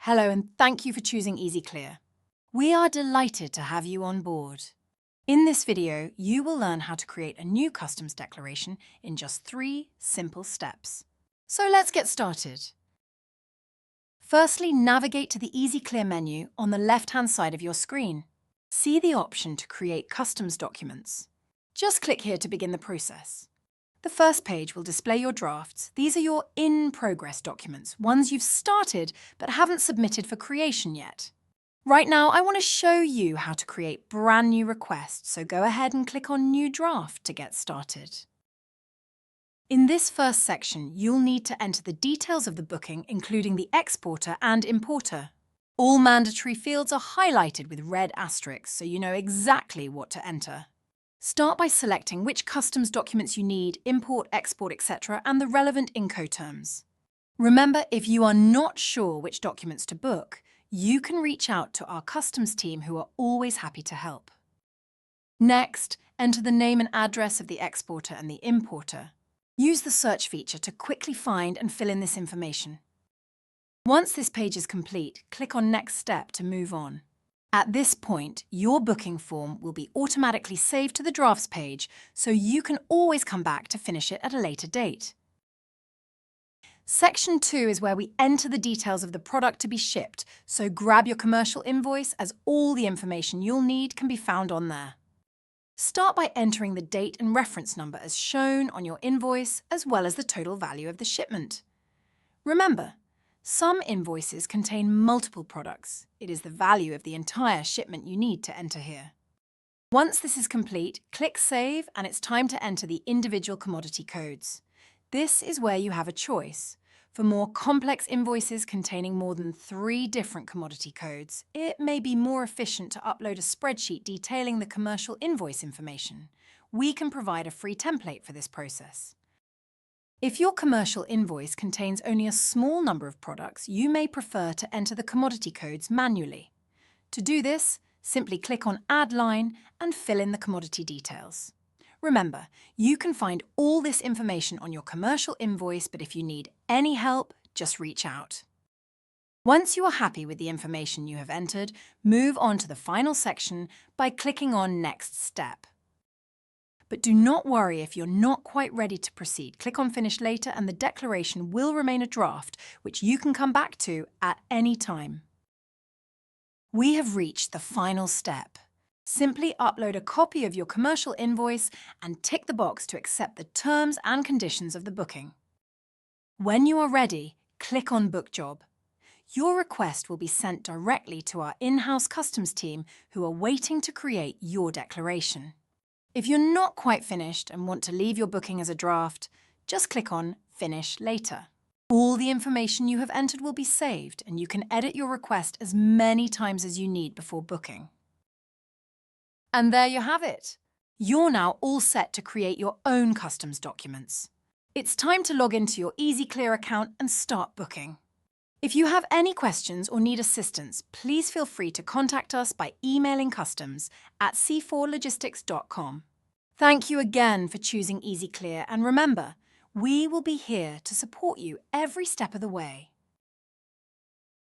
Hello and thank you for choosing EasyClear. We are delighted to have you on board. In this video, you will learn how to create a new customs declaration in just 3 simple steps. So let's get started. Firstly, navigate to the EasyClear menu on the left-hand side of your screen. See the option to create customs documents. Just click here to begin the process. The first page will display your drafts. These are your in-progress documents, ones you've started but haven't submitted for creation yet. Right now, I want to show you how to create brand new requests, so go ahead and click on New Draft to get started. In this first section, you'll need to enter the details of the booking, including the exporter and importer. All mandatory fields are highlighted with red asterisks, so you know exactly what to enter. Start by selecting which customs documents you need, import, export, etc., and the relevant Incoterms. Remember, if you are not sure which documents to book, you can reach out to our customs team who are always happy to help. Next, enter the name and address of the exporter and the importer. Use the search feature to quickly find and fill in this information. Once this page is complete, click on Next Step to move on. At this point, your booking form will be automatically saved to the drafts page, so you can always come back to finish it at a later date. Section 2 is where we enter the details of the product to be shipped, so grab your commercial invoice as all the information you'll need can be found on there. Start by entering the date and reference number as shown on your invoice, as well as the total value of the shipment. Remember, some invoices contain multiple products. It is the value of the entire shipment you need to enter here. Once this is complete, click Save and it's time to enter the individual commodity codes. This is where you have a choice. For more complex invoices containing more than 3 different commodity codes, it may be more efficient to upload a spreadsheet detailing the commercial invoice information. We can provide a free template for this process. If your commercial invoice contains only a small number of products, you may prefer to enter the commodity codes manually. To do this, simply click on Add Line and fill in the commodity details. Remember, you can find all this information on your commercial invoice, but if you need any help, just reach out. Once you are happy with the information you have entered, move on to the final section by clicking on Next Step. But do not worry if you're not quite ready to proceed. Click on Finish later and the declaration will remain a draft, which you can come back to at any time. We have reached the final step. Simply upload a copy of your commercial invoice and tick the box to accept the terms and conditions of the booking. When you are ready, click on Book Job. Your request will be sent directly to our in-house customs team who are waiting to create your declaration. If you're not quite finished and want to leave your booking as a draft, just click on Finish Later. All the information you have entered will be saved and you can edit your request as many times as you need before booking. And there you have it. You're now all set to create your own customs documents. It's time to log into your EasyClear account and start booking. If you have any questions or need assistance, please feel free to contact us by emailing customs@c4logistics.com. Thank you again for choosing EasyClear, and remember, we will be here to support you every step of the way.